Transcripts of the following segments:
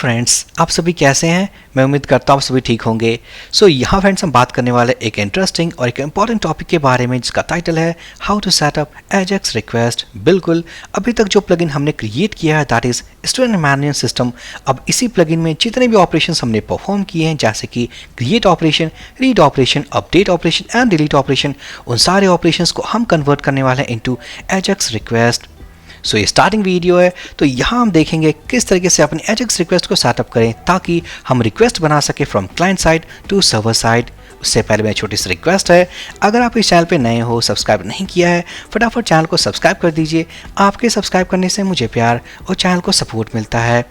Friends, आप सभी कैसे हैं? मैं उम्मीद करता हूँ आप सभी ठीक होंगे। यहाँ फ्रेंड्स हम बात करने वाले एक इंटरेस्टिंग और एक इम्पॉर्टेंट टॉपिक के बारे में जिसका टाइटल है how to setup AJAX request. बिल्कुल, अभी तक जो प्लगइन हमने क्रिएट किया है that is student management system. अब इसी प्लगइन में जितने भी ऑपरेशन हमने परफॉर्म किए हैं जैसे कि create operation, read operation, update operation and delete operation, उन सारे ऑपरेशन को हम कन्वर्ट करने वाले हैं इनटू एजेक्स रिक्वेस्ट। ये स्टार्टिंग वीडियो है, तो यहाँ हम देखेंगे किस तरीके से अपनी एजेक्स रिक्वेस्ट को सेटअप करें ताकि हम रिक्वेस्ट बना सके from client side to server side. उससे पहले मेरी छोटी सी रिक्वेस्ट है, अगर आप इस चैनल पे नए हो, सब्सक्राइब नहीं किया है, फटाफट चैनल को सब्सक्राइब कर दीजिए। आपके सब्सक्राइब करने से मुझे प्यार और चैनल को सपोर्ट मिलता है।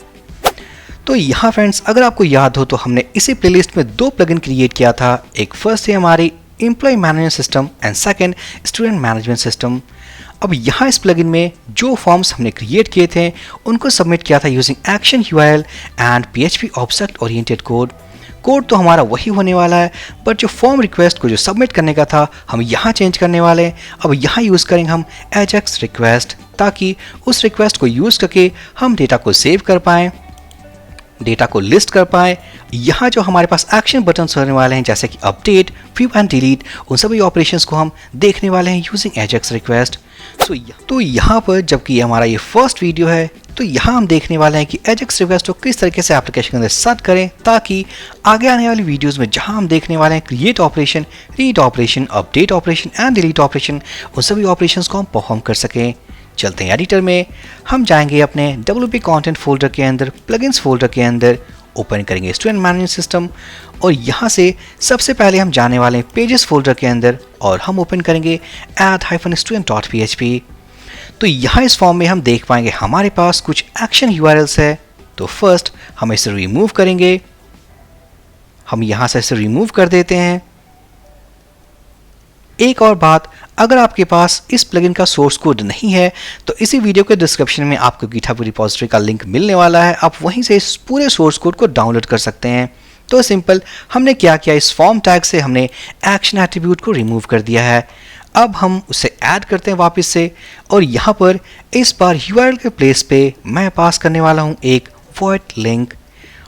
तो यहाँ फ्रेंड्स, अगर आपको याद हो तो हमने इसी प्लेलिस्ट में दो प्लगइन क्रिएट किया था। एक फर्स्ट है हमारी employ management system and second student management system. अब यहाँ इस प्लगइन में जो फॉर्म्स हमने क्रिएट किए थे उनको सबमिट किया था using action URL and PHP object oriented code. Code तो हमारा वही होने वाला है, बट जो फॉर्म रिक्वेस्ट को जो सबमिट करने का था हम यहाँ चेंज करने वाले हैं। अब यहाँ यूज़ करेंगे हम एजेक्स रिक्वेस्ट ताकि उस रिक्वेस्ट को यूज़ करके हम डेटा को सेव कर पाएँ, डेटा को लिस्ट कर पाए। यहाँ जो हमारे पास एक्शन बटन होने वाले हैं जैसे कि अपडेट, व्यू एंड डिलीट, उन सभी ऑपरेशंस को हम देखने वाले हैं यूजिंग एजेक्स रिक्वेस्ट। तो यहाँ पर जबकि हमारा ये फर्स्ट वीडियो है तो यहाँ हम देखने वाले हैं कि एजेक्स रिक्वेस्ट को किस तरीके से एप्लीकेशन के अंदर सेट करें ताकि आगे आने वाली वीडियोस में जहाँ हम देखने वाले हैं create operation, read operation, update operation and delete operation, उन सभी ऑपरेशंस को हम परफॉर्म कर सकें। चलते हैं एडिटर में, हम जाएंगे अपने WP कंटेंट फोल्डर के अंदर, प्लगइन्स फोल्डर के अंदर, ओपन करेंगे स्टूडेंट मैनेजमेंट सिस्टम और यहाँ से सबसे पहले हम जाने वाले हैं पेजेस फोल्डर के अंदर और हम ओपन करेंगे add-student.php। तो यहाँ इस फॉर्म में हम देख पाएंगे हमारे पास कुछ एक्शन यूआरएल्स है। तो फर्स्ट हम इसे रिमूव करेंगे, हम यहाँ से इसे रिमूव कर देते हैं। एक और बात, अगर आपके पास इस प्लगइन का सोर्स कोड नहीं है तो इसी वीडियो के डिस्क्रिप्शन में आपको गिटहब रिपॉजिटरी का लिंक मिलने वाला है, आप वहीं से इस पूरे सोर्स कोड को डाउनलोड कर सकते हैं। तो सिंपल, हमने क्या किया, इस फॉर्म टैग से हमने एक्शन एट्रीब्यूट को रिमूव कर दिया है। अब हम उसे ऐड करते हैं वापस से और यहाँ पर इस बार यूआरएल के प्लेस पे मैं पास करने वाला हूँ एक वॉइड लिंक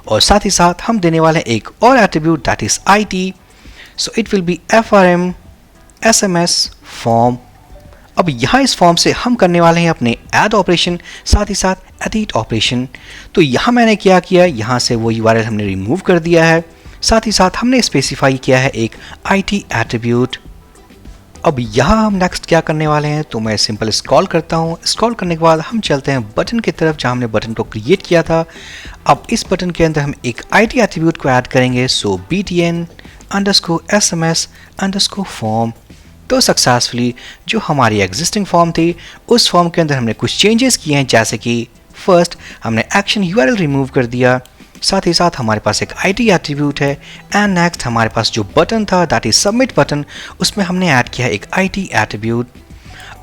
और साथ ही साथ हम देने वाले हैं एक और attribute that is IT। So it will be FRM SMS form. अब यहाँ इस फॉर्म से हम करने वाले हैं अपने ऐड ऑपरेशन, साथ ही साथ एडिट ऑपरेशन। तो यहाँ मैंने क्या किया, यहाँ से वो यूआरएल हमने रिमूव कर दिया है, साथ ही साथ हमने स्पेसिफाई किया है एक IT एट्रीब्यूट। अब यहाँ हम नेक्स्ट क्या करने वाले हैं, तो मैं सिंपल स्क्रॉल करता हूँ। स्क्रॉल करने के बाद हम चलते हैं बटन की तरफ जहाँ हमने बटन को क्रिएट किया था। अब इस बटन के अंदर हम एक IT एट्रीब्यूट को ऐड करेंगे, सो btn_sms_form। तो सक्सेसफुली जो हमारी एग्जिस्टिंग फॉर्म थी उस फॉर्म के अंदर हमने कुछ चेंजेस किए हैं, जैसे कि फर्स्ट हमने एक्शन यूआरएल रिमूव कर दिया, साथ ही साथ हमारे पास एक IT एट्रीब्यूट है एंड नेक्स्ट हमारे पास जो बटन था दैट इज सबमिट बटन, उसमें हमने ऐड किया एक IT एट्रीब्यूट।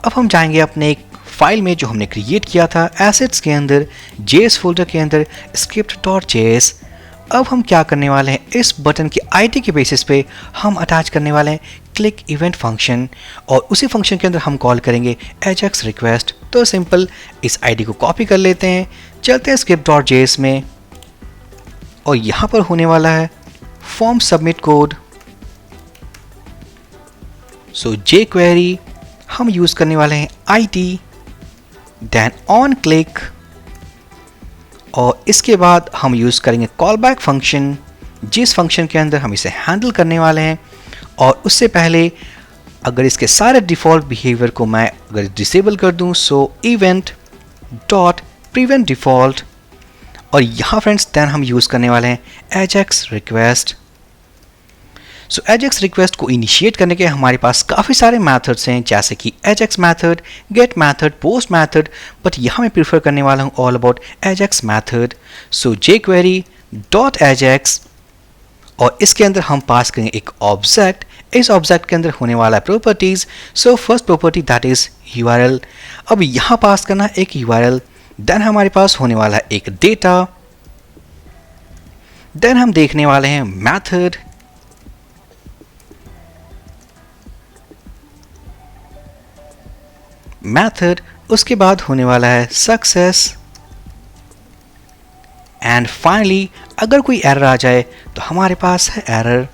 अब हम जाएंगे अपने एक फाइल में जो हमने क्रिएट किया था एसेट्स के अंदर, JS फोल्डर के अंदर script.js। अब हम क्या करने वाले हैं, इस बटन की IT के बेसिस पे हम अटैच करने वाले हैं क्लिक इवेंट फंक्शन और उसी फंक्शन के अंदर हम कॉल करेंगे एजेक्स रिक्वेस्ट। तो सिंपल इस ID को कॉपी कर लेते हैं, चलते हैं script.js में और यहाँ पर होने वाला है फॉर्म सबमिट कोड। सो jQuery हम यूज़ करने वाले हैं IT, देन ऑन क्लिक और इसके बाद हम यूज़ करेंगे कॉल बैक फंक्शन, जिस फंक्शन के अंदर हम इसे हैंडल करने वाले हैं। और उससे पहले अगर इसके सारे डिफ़ॉल्ट बिहेवियर को मैं अगर डिसेबल कर दूं, सो इवेंट डॉट प्रिवेंट डिफ़ॉल्ट और यहाँ फ्रेंड्स देन हम यूज़ करने वाले हैं एजेक्स रिक्वेस्ट। सो एजेक्स रिक्वेस्ट को इनिशिएट करने के हमारे पास काफ़ी सारे मेथड्स हैं, जैसे कि Ajax method, get method, post method, but यहाँ मैं प्रीफर करने वाला हूँ all about Ajax method. So jQuery dot Ajax और इसके अंदर हम पास करेंगे एक ऑब्जेक्ट। इस ऑब्जेक्ट के अंदर होने वाला है properties. So first property that is URL। अब यहाँ पास करना है एक URL, देन हमारे पास होने वाला है एक डेटा, देन हम देखने वाले हैं मेथड, उसके बाद होने वाला है सक्सेस एंड फाइनली अगर कोई एरर आ जाए तो हमारे पास है एरर।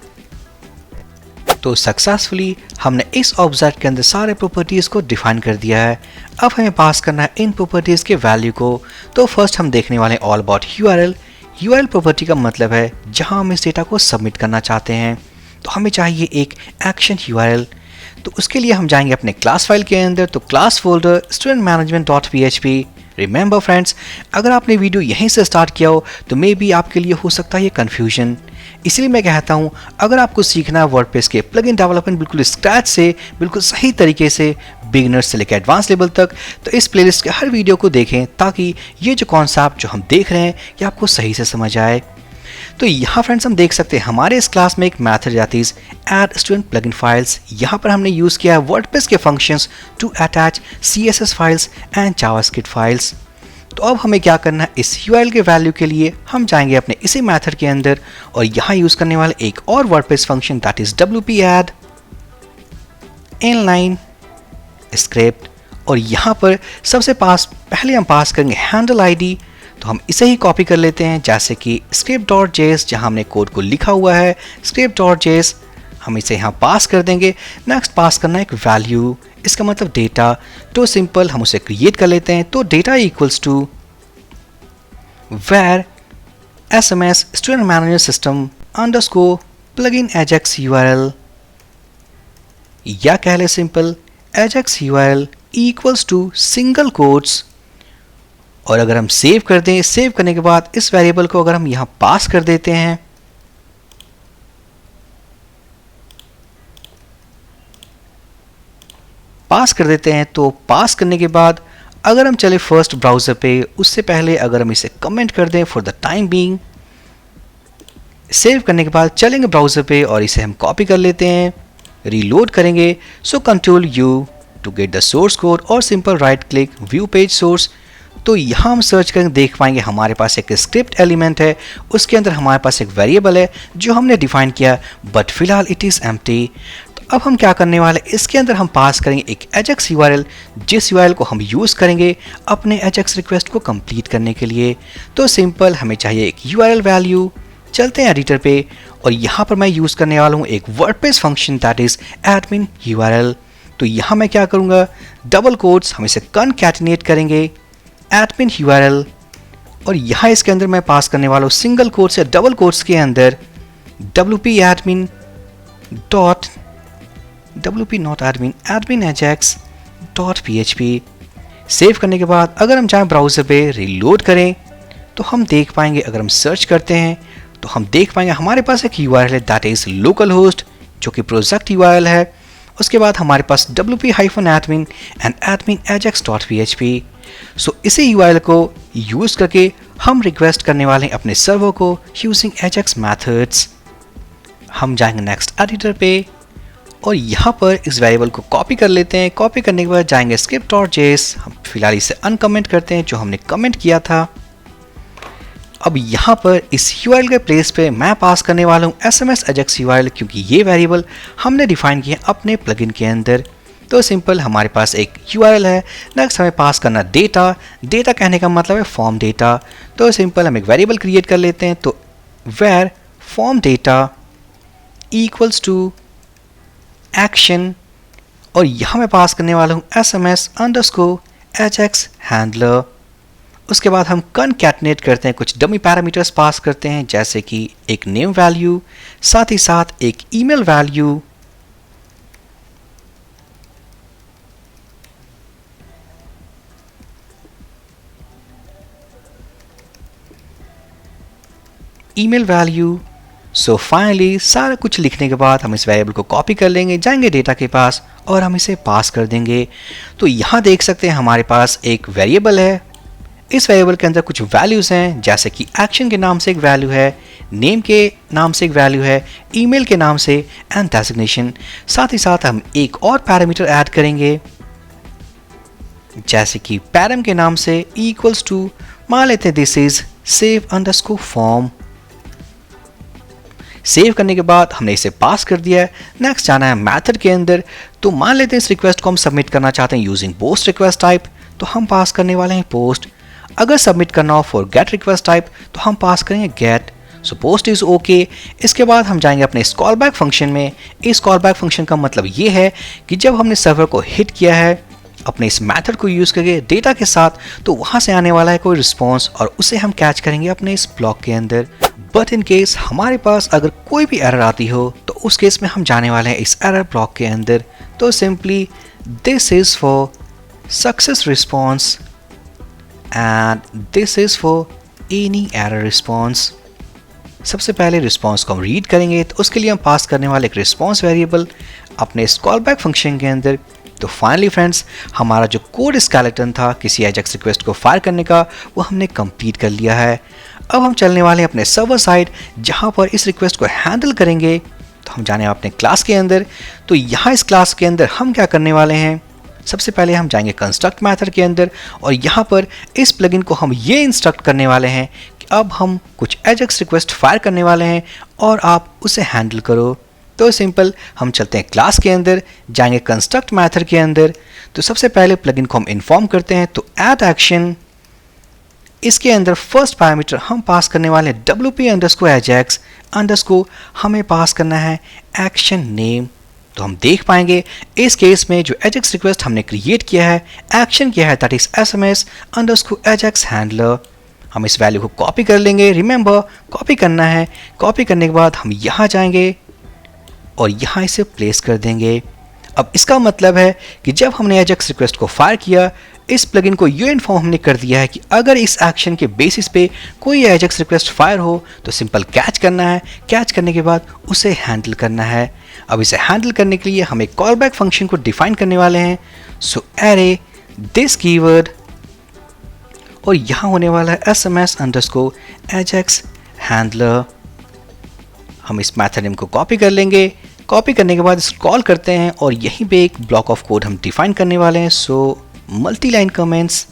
तो सक्सेसफुली हमने इस ऑब्जेक्ट के अंदर सारे प्रॉपर्टीज को डिफाइन कर दिया है। अब हमें पास करना है इन प्रॉपर्टीज के वैल्यू को। तो फर्स्ट हम देखने वाले all about URL. URL property का मतलब है जहां हम इस डेटा को सबमिट करना चाहते हैं। तो हमें चाहिए एक एक्शन यूआरएल। तो उसके लिए हम जाएंगे अपने क्लास फाइल के अंदर, तो class folder studentmanagement.php। Remember friends, अगर आपने वीडियो यहीं से स्टार्ट किया हो तो मे बी आपके लिए हो सकता है ये कन्फ्यूजन। इसलिए मैं कहता हूँ अगर आपको सीखना है वर्डप्रेस के प्लगइन डेवलपमेंट बिल्कुल स्क्रैच से, बिल्कुल सही तरीके से, बिगिनर्स से लेकर एडवांस लेवल तक, तो इस प्लेलिस्ट के हर वीडियो को देखें ताकि ये जो कॉन्सेप्ट जो हम देख रहे हैं ये आपको सही से समझ आए। तो यहाँ फ्रेंड्स हम देख सकते हैं हमारे इस क्लास में एक मेथड जाती है ऐड स्टूडेंट प्लगइन फाइल्स। यहाँ पर हमने यूज़ किया है वर्डप्रेस के functions to attach CSS files and JavaScript files. तो अब हमें क्या करना है, इस URL के वैल्यू के लिए हम जाएंगे अपने इसी मेथड के अंदर और यहाँ यूज़ करने वाले एक और WordPress function that is WP add inline script। और यहाँ पर सबसे पहले हम पास करेंगे हैंडल ID। तो हम इसे ही कॉपी कर लेते हैं, जैसे कि script.js जहाँ हमने कोड को लिखा हुआ है script.js, हम इसे यहाँ पास कर देंगे। नेक्स्ट पास करना है एक वैल्यू, इसका मतलब डेटा। तो सिंपल हम उसे क्रिएट कर लेते हैं। तो data equals to where SMS student manager system underscore plugin ajax URL, या कह ले simple ajax URL equals to single quotes. और अगर हम सेव कर दें, सेव करने के बाद इस वेरिएबल को अगर हम यहाँ पास कर देते हैं, तो पास करने के बाद अगर हम चले फर्स्ट ब्राउज़र पे, उससे पहले अगर हम इसे कमेंट कर दें for the time being, save करने के बाद चलेंगे ब्राउज़र पे और इसे हम कॉपी कर लेते हैं, रीलोड करेंगे। So control U to get the source code और simple right click view page source. तो यहाँ हम सर्च करेंगे, देख पाएंगे हमारे पास एक स्क्रिप्ट एलिमेंट है, उसके अंदर हमारे पास एक वेरिएबल है जो हमने डिफाइन किया, बट फिलहाल इट इज़ एम्प्टी। अब हम क्या करने वाले, इसके अंदर हम पास करेंगे एक एजेक्स URL, जिस URL को हम यूज़ करेंगे अपने एजेक्स रिक्वेस्ट को कंप्लीट करने के लिए। तो सिंपल हमें चाहिए एक URL वैल्यू। चलते हैं एडिटर पे और यहाँ पर मैं यूज़ करने वाला हूँ एक WordPress function that is admin URL। तो यहाँ मैं क्या करूँगा, डबल कोट्स, हम इसे कनकैटिनेट करेंगे admin URL और यहाँ इसके अंदर मैं पास करने वाला हूँ सिंगल कोट्स या डबल कोट्स के अंदर WP admin dot WP not admin admin ajax dot PHP। Save करने के बाद अगर हम चाहें ब्राउज़र पे रीलोड करें तो हम देख पाएंगे, अगर हम सर्च करते हैं तो हम देख पाएंगे हमारे पास एक URL है दैट इज़ लोकल होस्ट जो कि प्रोजेक्ट URL है। उसके बाद हमारे पास WP-admin and admin ajax dot PHP। सो इसी URL को यूज़ करके हम रिक्वेस्ट करने वाले हैं अपने सर्वर को यूजिंग ajax मेथड्स। हम जाएंगे नेक्स्ट एडिटर पे और यहाँ पर इस वेरिएबल को कॉपी कर लेते हैं। कॉपी करने के बाद जाएंगे script.js, हम फिलहाल इसे अनकमेंट करते हैं जो हमने कमेंट किया था। अब यहाँ पर इस URL के प्लेस पे मैं पास करने वाला हूँ SMS ajax URL, क्योंकि ये वेरिएबल हमने डिफाइन किया अपने प्लगइन के अंदर। तो सिंपल हमारे पास एक URL है। नेक्स्ट हमें पास करना डेटा। डेटा कहने का मतलब है फॉर्म डेटा। तो सिंपल हम एक वेरिएबल क्रिएट कर लेते हैं, तो where form data equals to action और यहाँ मैं पास करने वाला हूँ SMS अंडरस्कोर ajax हैंडलर। उसके बाद हम कनकैटिनेट करते हैं, कुछ डमी पैरामीटर्स पास करते हैं जैसे कि एक नेम वैल्यू, साथ ही साथ एक ईमेल वैल्यू। सो फाइनली सारा कुछ लिखने के बाद हम इस वेरिएबल को कॉपी कर लेंगे, जाएंगे डेटा के पास और हम इसे पास कर देंगे। तो यहाँ देख सकते हैं हमारे पास एक वेरिएबल है। इस वेरिएबल के अंदर कुछ वैल्यूज़ हैं, जैसे कि एक्शन के नाम से एक वैल्यू है, नेम के नाम से एक वैल्यू है, ईमेल के नाम से एंड डेजिग्नेशन। साथ ही साथ हम एक और पैरामीटर ऐड करेंगे, जैसे कि पैरम के नाम से इक्वल्स टू, मान लेते हैं this is save underscore form. Save करने के बाद हमने इसे पास कर दिया है। नेक्स्ट जाना है मेथड के अंदर। तो मान लेते हैं इस रिक्वेस्ट को हम सबमिट करना चाहते हैं यूजिंग पोस्ट रिक्वेस्ट टाइप, तो हम पास करने वाले हैं पोस्ट। अगर सबमिट करना हो फॉर गेट रिक्वेस्ट टाइप तो हम पास करेंगे get. So post is okay. इसके बाद हम जाएंगे अपने इस कॉल बैक फंक्शन में। इस कॉल बैक फंक्शन का मतलब ये है कि जब हमने सर्वर को हिट किया है अपने इस मेथड को यूज करके डेटा के साथ, तो वहां से आने वाला है कोई रिस्पॉन्स और उसे हम कैच करेंगे अपने इस ब्लॉक के अंदर। बट इन केस हमारे पास अगर कोई भी एरर आती हो तो उस केस में हम जाने वाले हैं इस एरर ब्लॉक के अंदर। तो simply this is for success response and this is for any error response. सबसे पहले रिस्पॉन्स को हम रीड करेंगे, तो उसके लिए हम पास करने वाले एक रिस्पॉन्स वेरिएबल अपने इस कॉल बैक फंक्शन के अंदर। तो फाइनली फ्रेंड्स, हमारा जो कोड स्केलेटन था किसी एजेक्स रिक्वेस्ट को फायर करने का, वो हमने कंप्लीट कर लिया है। अब हम चलने वाले हैं अपने सर्वर साइड जहां पर इस रिक्वेस्ट को हैंडल करेंगे। तो हम जाने अपने क्लास के अंदर। तो यहाँ इस क्लास के अंदर हम क्या करने वाले हैं, सबसे पहले हम जाएंगे कंस्ट्रक्ट मेथड के अंदर और यहाँ पर इस प्लगइन को हम ये इंस्ट्रक्ट करने वाले हैं कि अब हम कुछ एजेक्स रिक्वेस्ट फायर करने वाले हैं और आप उसे हैंडल करो। तो सिंपल, हम चलते हैं क्लास के अंदर, जाएंगे कंस्ट्रक्ट मेथड के अंदर। तो सबसे पहले प्लगइन को हम इन्फॉर्म करते हैं। तो एड एक्शन, इसके अंदर फर्स्ट पैरामीटर हम पास करने वाले हैं wp_ajax अंडरस्कोर, हमें पास करना है एक्शन नेम। तो हम देख पाएंगे इस केस में जो एजेक्स रिक्वेस्ट हमने क्रिएट किया है, एक्शन किया है, दैट इज SMS_ajax हैंडलर। हम इस वैल्यू को कॉपी कर लेंगे। रिमेंबर, कॉपी करना है। कॉपी करने के बाद हम यहाँ जाएंगे और यहाँ इसे प्लेस कर देंगे। अब इसका मतलब है कि जब हमने एजेक्स रिक्वेस्ट को फायर किया, इस प्लगइन को ये इन्फॉर्म हमने कर दिया है कि अगर इस एक्शन के बेसिस पे कोई एजेक्स रिक्वेस्ट फायर हो तो सिंपल कैच करना है। कैच करने के बाद उसे हैंडल करना है। अब इसे हैंडल करने के लिए हम एक कॉल बैक फंक्शन को डिफाइन करने वाले हैं। सो एरे दिस कीवर्ड और यहाँ होने वाला है SMS_ajax हैंडलर। हम इस मेथड नेम को कॉपी कर लेंगे। कॉपी करने के बाद इसको कॉल करते हैं और यहीं पे एक ब्लॉक ऑफ कोड हम डिफाइन करने वाले हैं। So multi line comments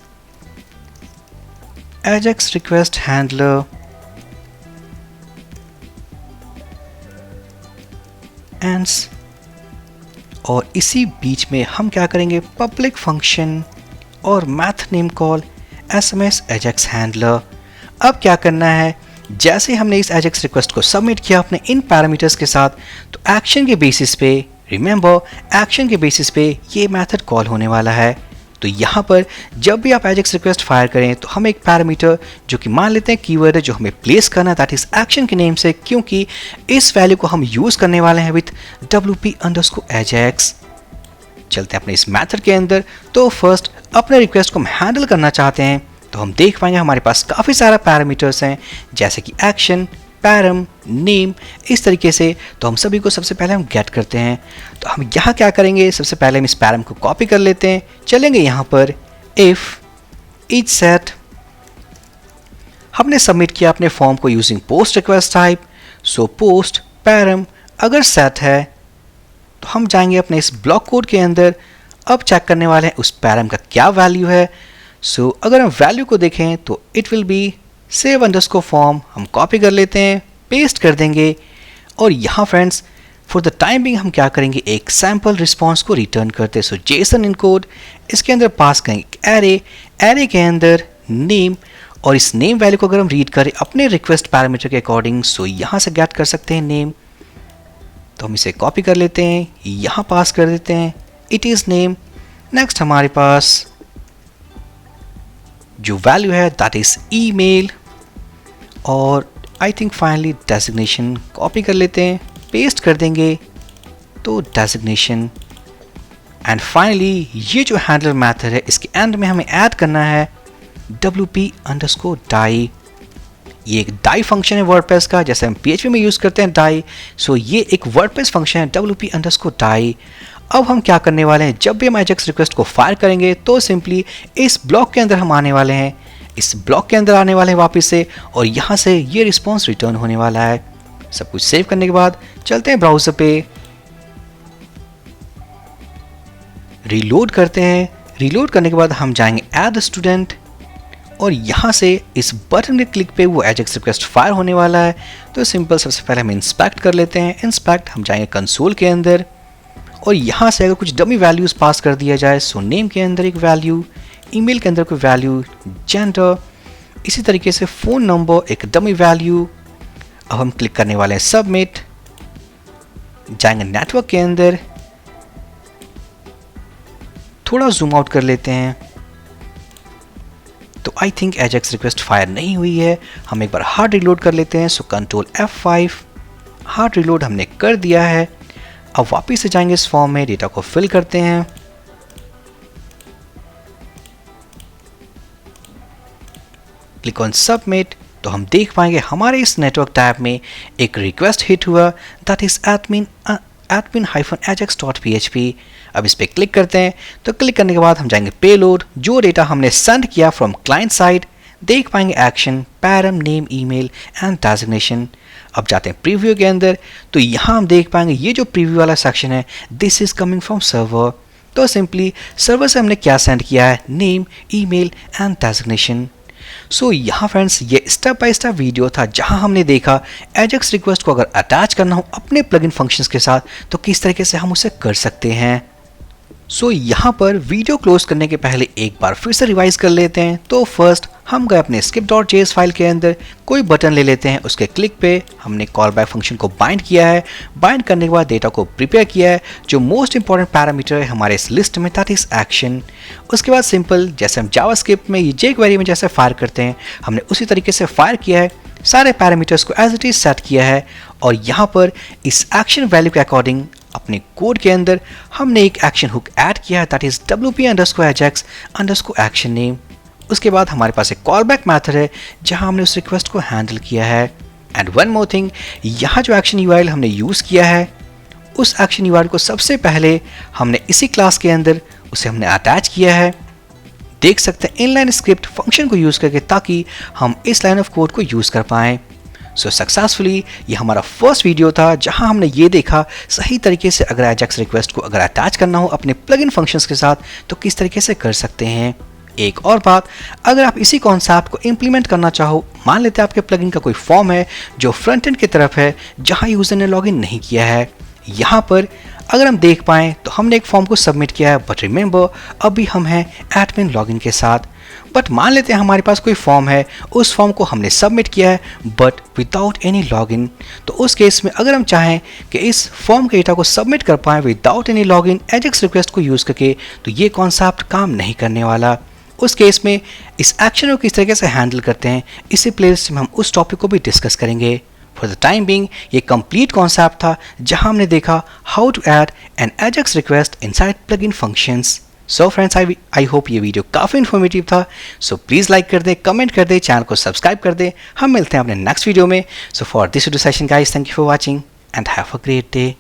ajax request handler ends, और इसी बीच में हम क्या करेंगे, पब्लिक फंक्शन और math name call SMS_ajax handler. अब क्या करना है, जैसे हमने इस एजेक्स रिक्वेस्ट को सबमिट किया अपने इन पैरामीटर्स के साथ, तो एक्शन के बेसिस पे, रिमेंबर एक्शन के बेसिस पे ये मेथड कॉल होने वाला है। तो यहाँ पर जब भी आप एजेक्स रिक्वेस्ट फायर करें तो हम एक पैरामीटर जो कि मान लेते हैं कीवर्ड है जो हमें प्लेस करना है, दैट इज एक्शन के नेम से, क्योंकि इस वैल्यू को हम यूज करने वाले हैं विथ wp_ajax। चलते हैं अपने इस मेथड के अंदर। तो फर्स्ट अपने रिक्वेस्ट को हम हैंडल करना चाहते हैं, तो हम देख पाएंगे हमारे पास काफ़ी सारा पैरामीटर्स हैं जैसे कि एक्शन, पैरम, नेम, इस तरीके से। तो हम सभी को सबसे पहले हम गेट करते हैं। तो हम यहाँ क्या करेंगे, सबसे पहले हम इस पैरम को कॉपी कर लेते हैं। चलेंगे यहाँ पर इफ ईच सेट, हमने सबमिट किया अपने फॉर्म को using post request type. So post param अगर सेट है तो हम जाएंगे अपने इस ब्लॉक कोड के अंदर। अब चेक करने वाले हैं उस पैरम का क्या वैल्यू है। सो अगर हम वैल्यू को देखें तो इट विल बी save_form, हम कॉपी कर लेते हैं, पेस्ट कर देंगे। और यहाँ friends for the time Bing हम क्या करेंगे, एक सैम्पल रिस्पॉन्स को रिटर्न करते हैं। सो जेसन इनकोड, इसके अंदर पास करेंगे एरे, एरे के अंदर नेम, और इस नेम वैल्यू को अगर हम रीड करें अपने रिक्वेस्ट पैरामीटर के अकॉर्डिंग, सो यहाँ से गेट कर सकते हैं नेम। तो हम इसे कॉपी कर लेते हैं, यहाँ पास कर देते हैं, इट इज़ नेम। नेक्स्ट हमारे पास जो वैल्यू है दैट इज ईमेल, और I think finally designation copy कर लेते हैं, पेस्ट कर देंगे तो डेजिग्नेशन। एंड फाइनली ये जो हैंडलर मेथड है इसके एंड में हमें ऐड करना है wp_die। ये एक डाई फंक्शन है वर्डप्रेस का, जैसे हम PHP में यूज़ करते हैं डाई। सो ये एक वर्डप्रेस फंक्शन है wp_die। अब हम क्या करने वाले हैं, जब भी हम एजेक्स रिक्वेस्ट को फायर करेंगे तो सिंपली इस ब्लॉक के अंदर हम आने वाले हैं, इस ब्लॉक के अंदर आने वाले हैं वापस से, और यहाँ से ये रिस्पॉन्स रिटर्न होने वाला है। सब कुछ सेव करने के बाद चलते हैं ब्राउज़र पे, रीलोड करते हैं। रीलोड करने के बाद हम जाएंगे ऐड स्टूडेंट, और यहाँ से इस बटन के क्लिक पे वो एजेक्स रिक्वेस्ट फायर होने वाला है। तो सिंपल सबसे पहले हम इंस्पेक्ट कर लेते हैं। इंस्पेक्ट, हम जाएंगे कंसोल के अंदर, और यहाँ से अगर कुछ डमी वैल्यूज़ पास कर दिया जाए, सो नेम के अंदर एक वैल्यू, ईमेल के अंदर कोई वैल्यू, जेंडर, इसी तरीके से फ़ोन नंबर एक डमी वैल्यू। अब हम क्लिक करने वाले हैं सबमिट, जाएंगे नेटवर्क के अंदर, थोड़ा जूम आउट कर लेते हैं तो I think Ajax request fire नहीं हुई है। हम एक बार हार्ड रिलोड कर लेते हैं। So control F5, hard reload हमने कर दिया है। अब वापस से जाएंगे इस फॉर्म में, डेटा को फिल करते हैं। क्लिक ऑन सबमिट तो हम देख पाएंगे हमारे इस नेटवर्क टैब में एक रिक्वेस्ट हिट हुआ, दैट इज admin-ajax.php। अब इस पर क्लिक करते हैं तो क्लिक करने के बाद हम जाएंगे पेलोड, जो डेटा हमने सेंड किया फ्रॉम क्लाइंट साइड, देख पाएंगे action, param, name, email and designation. अब जाते हैं प्रीव्यू के अंदर तो यहाँ हम देख पाएंगे ये जो प्रीव्यू वाला सेक्शन है, this is coming from server. तो सिंपली सर्वर से हमने क्या सेंड किया है, नेम, ईमेल एंड डेजिग्नेशन। सो यहाँ फ्रेंड्स ये स्टेप बाय स्टेप वीडियो था जहाँ हमने देखा एजेक्स रिक्वेस्ट को अगर अटैच करना हो अपने प्लगइन फंक्शंस के साथ तो किस तरीके से हम उसे कर सकते हैं। सो यहाँ पर वीडियो क्लोज करने के पहले एक बार फिर से रिवाइज कर लेते हैं। तो फर्स्ट हम गए अपने skip.js फाइल के अंदर, कोई बटन ले लेते हैं, उसके क्लिक पे हमने कॉल बैक फंक्शन को बाइंड किया है। बाइंड करने के बाद डेटा को प्रिपेयर किया है, जो मोस्ट इंपॉर्टेंट पैरामीटर है हमारे इस लिस्ट में, दैट इज एक्शन। उसके बाद सिंपल जैसे हम जावास्क्रिप्ट में ये jQuery में जैसे फायर करते हैं हमने उसी तरीके से फायर किया है, सारे पैरामीटर्स को एज इट इज सेट किया है। और यहाँ पर इस एक्शन वैल्यू के अकॉर्डिंग अपने कोड के अंदर हमने एक एक्शन हुक ऐड किया है, दैट इज wp_ajax_action नेम। उसके बाद हमारे पास एक कॉल बैक मैथड है जहां हमने उस रिक्वेस्ट को हैंडल किया है। एंड वन मोर थिंग, यहाँ जो एक्शन URL हमने यूज़ किया है उस एक्शन URL को सबसे पहले हमने इसी क्लास के अंदर उसे हमने अटैच किया है। देख सकते हैं इनलाइन स्क्रिप्ट फंक्शन को यूज़ करके, ताकि हम इस लाइन ऑफ कोड को यूज़ कर पाएँ। सो सक्सेसफुली ये हमारा फर्स्ट वीडियो था जहां हमने ये देखा सही तरीके से अगर एजेक्स रिक्वेस्ट को अगर अटैच करना हो अपने प्लगइन फंक्शंस के साथ तो किस तरीके से कर सकते हैं। एक और बात, अगर आप इसी कॉन्सेप्ट को इम्प्लीमेंट करना चाहो, मान लेते हैं आपके प्लगइन का कोई फॉर्म है जो फ्रंट एंड की तरफ है जहां यूजर ने लॉगिन नहीं किया है, यहाँ पर अगर हम देख पाएँ तो हमने एक फॉर्म को सबमिट किया है, बट रिमेंबर अभी हम हैं एडमिन लॉगिन के साथ। बट मान लेते हैं हमारे पास कोई फॉर्म है, उस फॉर्म को हमने सबमिट किया है बट विदाउट एनी लॉगिन। तो उस केस में अगर हम चाहें कि इस फॉर्म के डेटा को सबमिट कर पाएँ without any login Ajax request को यूज़ करके, तो ये कॉन्सेप्ट काम नहीं करने वाला। उस केस में इस एक्शन को किस तरीके से हैंडल करते हैं, इसी प्लेलिस्ट में हम उस टॉपिक को भी डिस्कस करेंगे। फॉर द टाइम बिंग ये कंप्लीट कॉन्सेप्ट था जहां हमने देखा how to add an AJAX request inside plugin functions. So friends, I hope ये वीडियो काफ़ी इन्फॉर्मेटिव था। सो प्लीज़ लाइक कर दे, कमेंट कर दे, चैनल को सब्सक्राइब कर दे। हम मिलते हैं अपने नेक्स्ट वीडियो में। So for this video session guys, thank you for watching and have a great day.